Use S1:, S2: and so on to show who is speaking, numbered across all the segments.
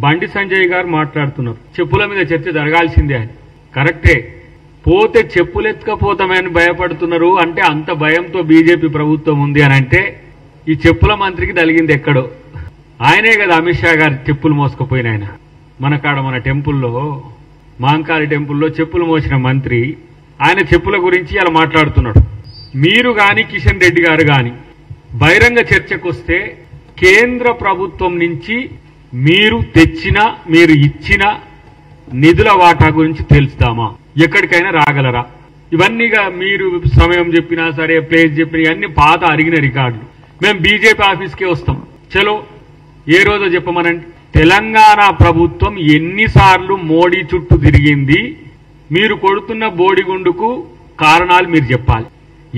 S1: బండి సంజయ్ గారు మాట్లాడుతున్నారు, చెప్పుల మీద చర్చ జరగాల్సిందే అని. కరెక్టే, పోతే చెప్పులెత్తుకపోతామని భయపడుతున్నారు అంటే అంత భయంతో బీజేపీ ప్రభుత్వం ఉంది అని అంటే ఈ చెప్పుల మంత్రికి తలిగింది ఎక్కడో. ఆయనే కదా అమిత్ షా గారు చెప్పులు మోసుకుపోయిన ఆయన. మన కాడ మన టెంపుల్లో, మహంకాళి టెంపుల్లో చెప్పులు మోసిన మంత్రి ఆయన చెప్పుల గురించి అలా మాట్లాడుతున్నాడు. మీరు గాని కిషన్ రెడ్డి గారు గాని బహిరంగ చర్చకు వస్తే కేంద్ర ప్రభుత్వం నుంచి మీరు తెచ్చిన, మీరు ఇచ్చిన నిధుల వాటా గురించి తెలుస్తామా? ఎక్కడికైనా రాగలరా? ఇవన్నీగా మీరు సమయం చెప్పినా సరే, ప్లేస్ చెప్పినా అన్ని పాత అరిగిన రికార్డులు. మేము బీజేపీ ఆఫీస్కే వస్తాం, చలో ఏ రోజో చెప్పమనండి. తెలంగాణ ప్రభుత్వం ఎన్నిసార్లు మోడీ చుట్టూ తిరిగింది, మీరు కొడుతున్న బోడిగుండుకు కారణాలు మీరు చెప్పాలి.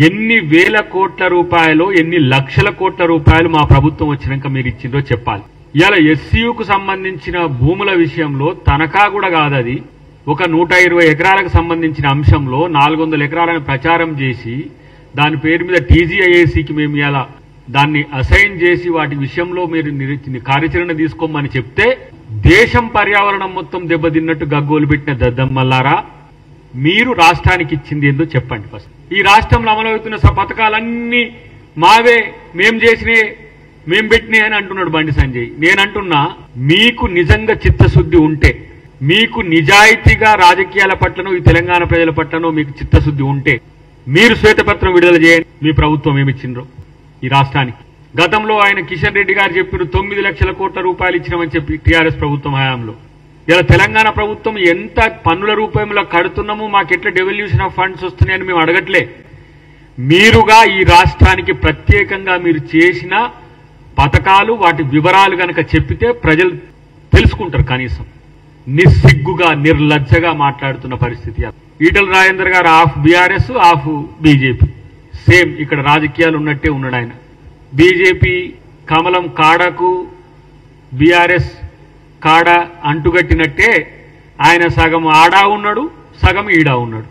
S1: ఎన్ని వేల కోట్ల రూపాయలు, ఎన్ని లక్షల కోట్ల రూపాయలు మా ప్రభుత్వం వచ్చినాక మీరు ఇచ్చిందో చెప్పాలి. ఇలా ఎస్సీయూకు సంబంధించిన భూముల విషయంలో తనఖా కూడా కాదది. ఒక 120 ఎకరాలకు సంబంధించిన అంశంలో 400 ఎకరాలను ప్రచారం చేసి దాని పేరు మీద టీజీఐఏసీకి మేము ఇలా దాన్ని అసైన్ చేసి వాటి విషయంలో మీరు కార్యాచరణ తీసుకోమని చెప్తే దేశం పర్యావరణం మొత్తం దెబ్బతిన్నట్టు గగ్గోలు పెట్టిన దద్దమ్మల్లారా, మీరు రాష్ట్రానికి ఇచ్చింది ఏందో చెప్పండి ఫస్ట్. ఈ రాష్ట్రంలో అమలవుతున్న పథకాలన్నీ మావే, మేం చేసినే, మేం పెట్టినే అని అంటున్నాడు బండి సంజయ్. నేనంటున్నా, మీకు నిజంగా చిత్తశుద్ధి ఉంటే, మీకు నిజాయితీగా రాజకీయాల పట్లనో ఈ తెలంగాణ ప్రజల పట్లనో మీకు చిత్తశుద్ధి ఉంటే మీరు శ్వేతపత్రం విడుదల చేయండి. మీ ప్రభుత్వం ఏమిచ్చిండ్రో ఈ రాష్ట్రానికి. గతంలో ఆయన కిషన్ రెడ్డి గారు చెప్పిన 9 లక్షల కోట్ల రూపాయలు ఇచ్చినామని చెప్పి టీఆర్ఎస్ ప్రభుత్వం హయాంలో. ఇలా తెలంగాణ ప్రభుత్వం ఎంత పన్నుల రూపాయల కడుతున్నామో, మాకెట్లా డెవల్యూషన్ ఆఫ్ ఫండ్స్ వస్తున్నాయని మేము అడగట్లే. మీరుగా ఈ రాష్ట్రానికి ప్రత్యేకంగా మీరు చేసిన పథకాలు, వాటి వివరాలు గనక చెప్పితే ప్రజలు తెలుసుకుంటారు. కనీసం నిస్సిగ్గుగా, నిర్లజ్జగా మాట్లాడుతున్న పరిస్థితి. ఈటల రాజేందర్ గారు of BRS, of BJP, same ఇక్కడ రాజకీయాలు ఉన్నట్టే ఉన్నాడు ఆయన. బీజేపీ కమలం కాడకు బీఆర్ఎస్ కాడ అంటుగట్టినట్టే ఆయన సగం ఆడా ఉన్నాడు, సగం ఈడా ఉన్నాడు.